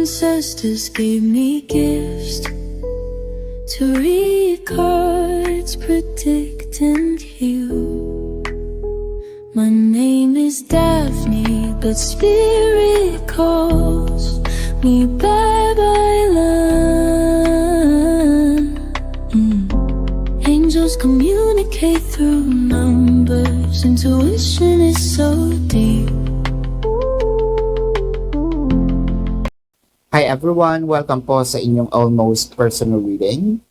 ancestors gave me gifts to read cards, predict and heal. My name is Daphne, but spirit calls me bye-bye love. Angels communicate through numbers. Intuition is so deep. Hi everyone! Welcome po sa inyong almost personal reading.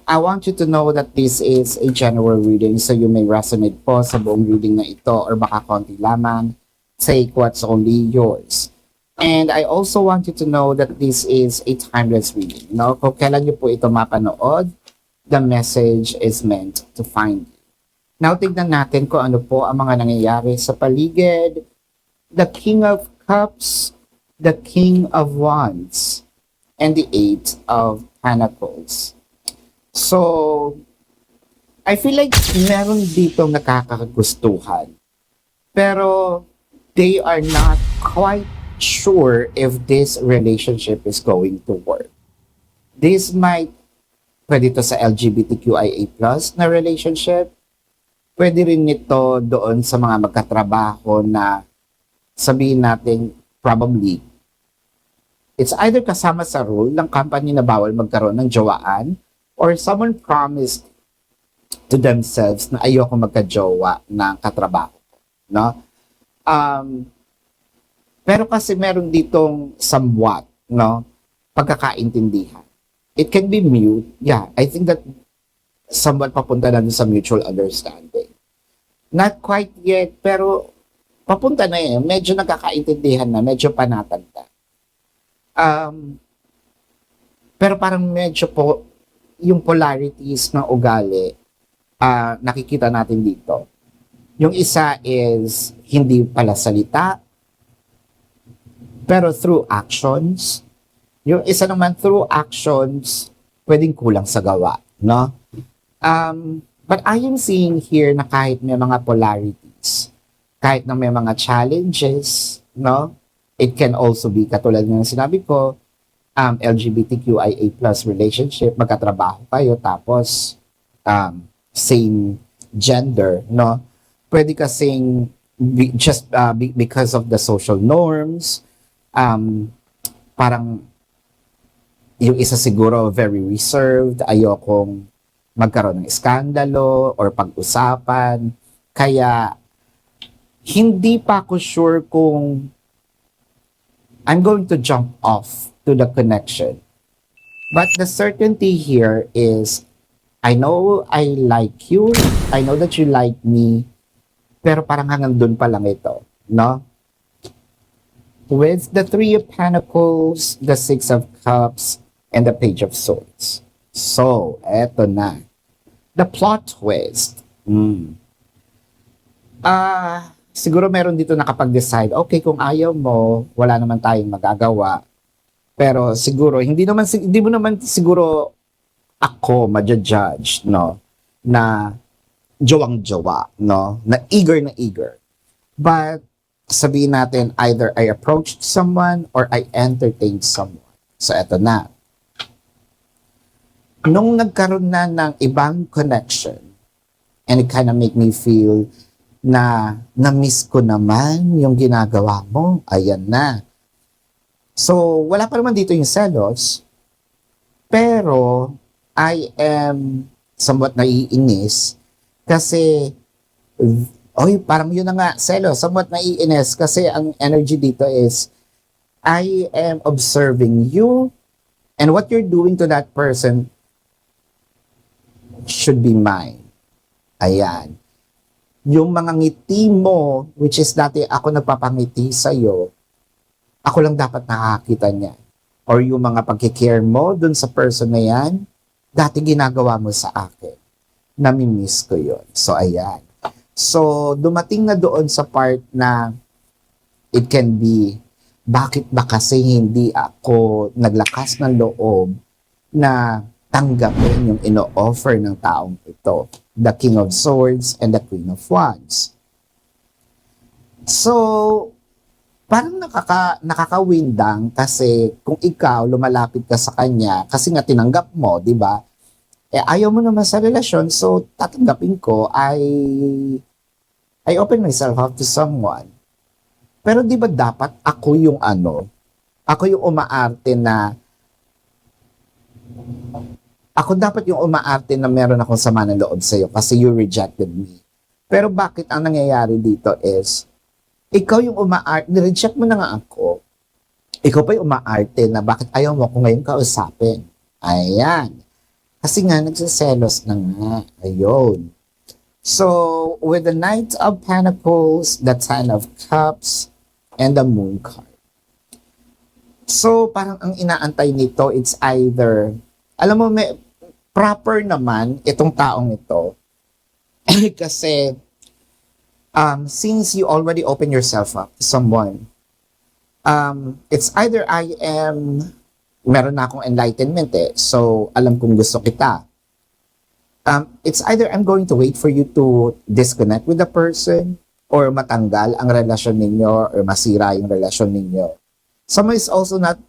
I want you to know that this is a general reading, so you may resonate po sa buong reading na ito or baka konti lamang. Take what's only yours. And I also want you to know that this is a timeless reading. No? Kung kailan niyo po ito mapanood, the message is meant to find you. Now, tignan natin kung ano po ang mga nangyayari sa paligid. The King of Cups, the King of Wands, and the Eight of Pentacles. So, I feel like meron dito nakakagustuhan. Pero, they are not quite sure if this relationship is going to work. This might, pwede to sa LGBTQIA+ na relationship. Pwede rin nito doon sa mga magkatrabaho na sabihin natin, probably, it's either kasama sa rule ng company na bawal magkaroon ng jowaan or someone promised to themselves na ayoko magka-jowa ng katrabaho. No? Pero kasi meron ditong somewhat, no, pagkakaintindihan. It can be mute. Yeah, I think that somewhat papunta na sa mutual understanding. Not quite yet, pero papunta na eh. Medyo nagkakaintindihan na, medyo panatag na. Pero parang medyo po, yung polarities ng ugali, nakikita natin dito. Yung isa is, hindi pala salita, pero through actions. Yung isa naman, through actions, pwedeng kulang sa gawa, no? But I am seeing here na kahit may mga polarities, kahit na may mga challenges, no? It can also be, katulad ng sinabi ko, LGBTQIA+ relationship, magkatrabaho kayo, tapos same gender, no? Pwede kasing because of the social norms, parang yung isa siguro very reserved, ayokong magkaroon ng iskandalo or pag-usapan, kaya hindi pa ako sure kung I'm going to jump off to the connection. But the certainty here is, I know I like you, I know that you like me, pero parang hanggang dun pa lang ito, no? With the Three of Pentacles, the Six of Cups, and the Page of Swords. So, eto na. The plot twist. Siguro meron dito nakapag-decide, okay, kung ayaw mo, wala naman tayong magagawa. Pero siguro, hindi mo naman siguro ako ma-judge, no? Na jowang-jowa, no? Na eager. But, sabihin natin, either I approached someone or I entertained someone. So, eto na. Nung nagkaroon na ng ibang connection, and it kind of make me feel na na-miss ko naman yung ginagawa mo, ayan na. So, wala pa naman dito yung selos, pero I am somewhat naiinis kasi, parang yun na nga, selos, somewhat naiinis kasi ang energy dito is, I am observing you and what you're doing to that person should be mine. Ayan. Yung mga ngiti mo, which is dati ako nagpapangiti sa'yo, ako lang dapat nakakita niya. Or yung mga pagkikare mo dun sa person na yan, dati ginagawa mo sa akin. Namimiss ko yun. So, ayan. So, dumating na doon sa part na it can be, bakit ba kasi hindi ako naglakas ng loob na tanggapin yung ino-offer ng taong ito, the King of Swords and the Queen of Wands. So, parang nakakawindang kasi kung ikaw lumalapit ka sa kanya kasi nga tinanggap mo, di ba? Eh ayaw mo naman sa relasyon, so tatanggapin ko I open myself up to someone. Pero di ba dapat ako yung ako yung umaarte na ako dapat yung umaarte na meron akong sama ng loob sa'yo kasi you rejected me. Pero bakit ang nangyayari dito is, ikaw yung umaarte, nireject mo na nga ako. Ikaw pa yung umaarte na bakit ayaw mo ako ngayon kausapin. Ayan. Kasi nga, nagsiselos na nga. Ayun. So, with the Knight of Pentacles, the Ten of Cups, and the Moon card. So, parang ang inaantay nito, it's either, alam mo, may proper naman itong taong ito. Kasi, since you already open yourself up to someone, it's either meron na akong enlightenment so alam kong gusto kita. It's either I'm going to wait for you to disconnect with the person, or matanggal ang relasyon ninyo, or masira yung relasyon ninyo. Someone is also not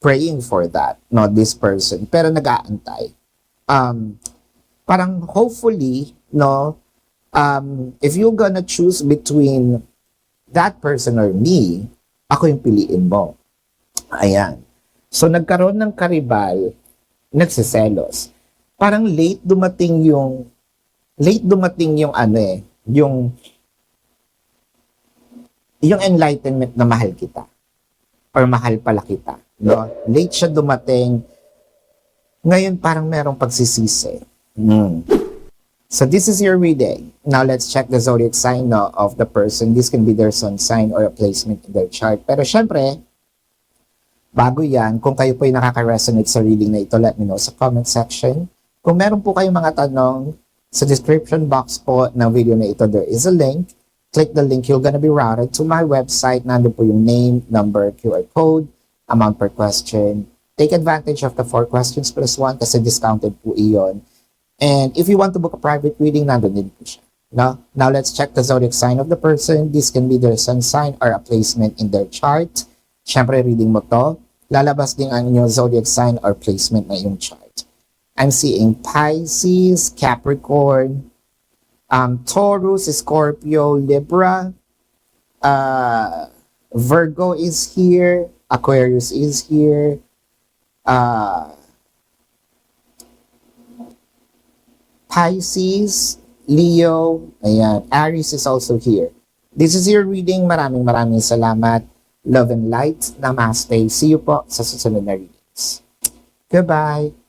praying for that, not this person, pero nag-aantay. Parang hopefully, if you're gonna choose between that person or me, ako yung piliin mo. Ayan. So, nagkaroon ng karibal, nagsiselos. Parang late dumating yung yung enlightenment na mahal kita. Or mahal pala kita. No? Late siya dumating. Ngayon, parang merong pagsisisi. So this is your reading. Now let's check the zodiac sign of the person. This can be their sun sign or a placement in their chart. Pero syempre, bago yan, kung kayo po ay nakaka-resonate sa reading na ito, let me know sa comment section. Kung meron po kayong mga tanong, sa description box po ng video na ito, there is a link. Click the link, you're gonna be routed to my website. Nandun po yung name, number, QR code, amount per question. Take advantage of the 4 questions plus 1 kasi discounted po iyon. And if you want to book a private reading, nandun din po siya. No? Now, let's check the zodiac sign of the person. This can be their sun sign or a placement in their chart. Siyempre, reading mo to. Lalabas din ang inyong zodiac sign or placement na yung chart. I'm seeing Pisces, Capricorn, Taurus, Scorpio, Libra, Virgo is here, Aquarius is here, Pisces, Leo, ayan, Aries is also here. This is your reading. Maraming salamat. Love and light. Namaste. See you po sa susunod na readings. Goodbye.